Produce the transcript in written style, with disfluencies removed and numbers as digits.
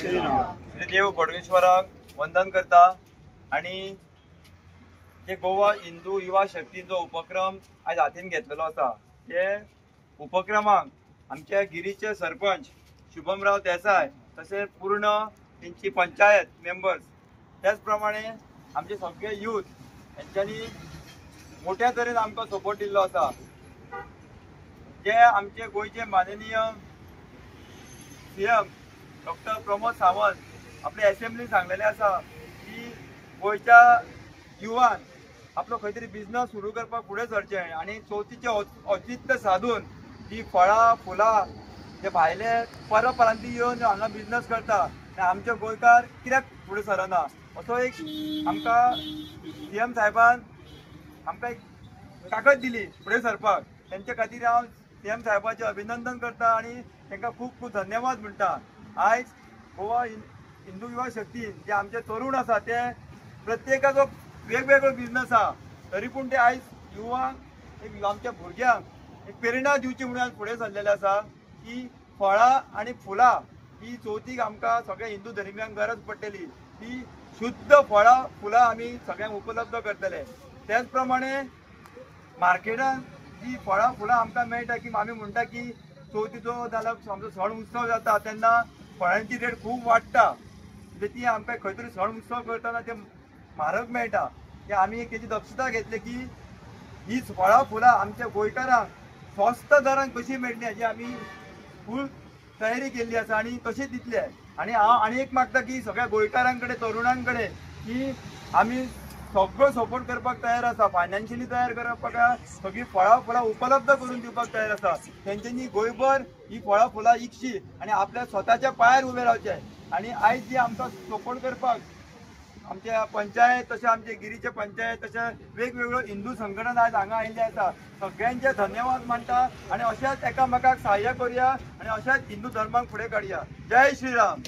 देव बोडगेश्वराक वंदन करता आणि जे गोवा हिंदू युवा शक्तीचो उपक्रम आज हातीन घेतलेलो आसा ते उपक्रमाक आमच्या गिरीचे सरपंच शुभमराव देसाय तशेंच पूर्ण तेंची पंचायत मेंबर्स त्याच प्रमाणे आमचे सगळे यूथ यांच्यानी मोठ्या तरेन आमकां सपोर्ट दिल्लो आसा। जे आमचे गोयचे माननीय सीएम डॉक्टर प्रमोद सावंत आपले असेंब्ली सांगलेले आसा की गोयच्या युवान आपलो खंय तरी बिझनस सुरू करपाक फुडें सरचें आणि चवथीचे औचित्य साधून ती फळां फुलां जे भायले परप्रांती येवन हांगा बिझनस करता आनी आमचे गोंयकार कित्याक फुडें सरना असो एक आमकां सीएम साहेबान आमकां एक ताकद दिली फुडें सरपाक। तेंचे खातीर हांव सीएम साहेबाचें अभिनंदन करता आणि तांकां खूब खूब धन्यवाद म्हणटा। आयज गोवा हिंदू युवा शक्तीन जे आमचे तरुण आसा ते प्रत्येकाचो वेगवेगळो बिझनस आहा तरी पूण ते आयज युवांक एक आमच्या भुरग्यांक एक प्रेरणा दिवची म्हणून आज फुडें सरलेले आसा की फळां आनी फुलां ही चवथीक आमकां सगळ्या हिंदू धर्मियांक गरज पडटली ती शुद्ध फळां फुलां आमी सगळ्यांक उपलब्ध करतले। त्याच प्रमाणे मार्केटान जी फळां फुलां आमकां मेळटा की आमी म्हणटा की चवथीचो जाल्यार आमचो सण उत्सव जाता तेन्ना फळांची रेट खूब वाडटा म्हणजे ती आमकां खंय तरी सण उत्सव करतना ते म्हारग मेळटा की आमी तेजी दक्षता घेतली की ही फळां फुलां आमच्या गोंयकारांक स्वस्त दरान कशी मेळटली हाजी आमी फूल तयारी केल्ली आसा आणि तशीच दितले। आणि हांव आनी एक मागता की सगळ्या गोंयकारां कडेन तरुणां कडेन की आमी सगळो सपोर्ट करपाक तयार आसा फायनान्शियली तयार करपाक सगळी फळां फुलां उपलब्ध करून दिवपाक तयार आसा। तेंच्यांनी गोंयभर ही फळां फुलां इकची आणि आपल्या स्वताच्या पांयार उबे रावचे आणि आयज जी आमकां सपोर्ट करपाक आमच्या पंचायत तशें आमचे गिरीचे पंचायत तशें वेगवेगळ्यो हिंदू संघटना आज हांगा आयिल्ले आसा सगळ्यांचे धन्यवाद मानता आणि अशाच एकामेकाक सहाय्य करूया आणि अशाच हिंदू धर्माक फुडें काडया। जय श्रीराम।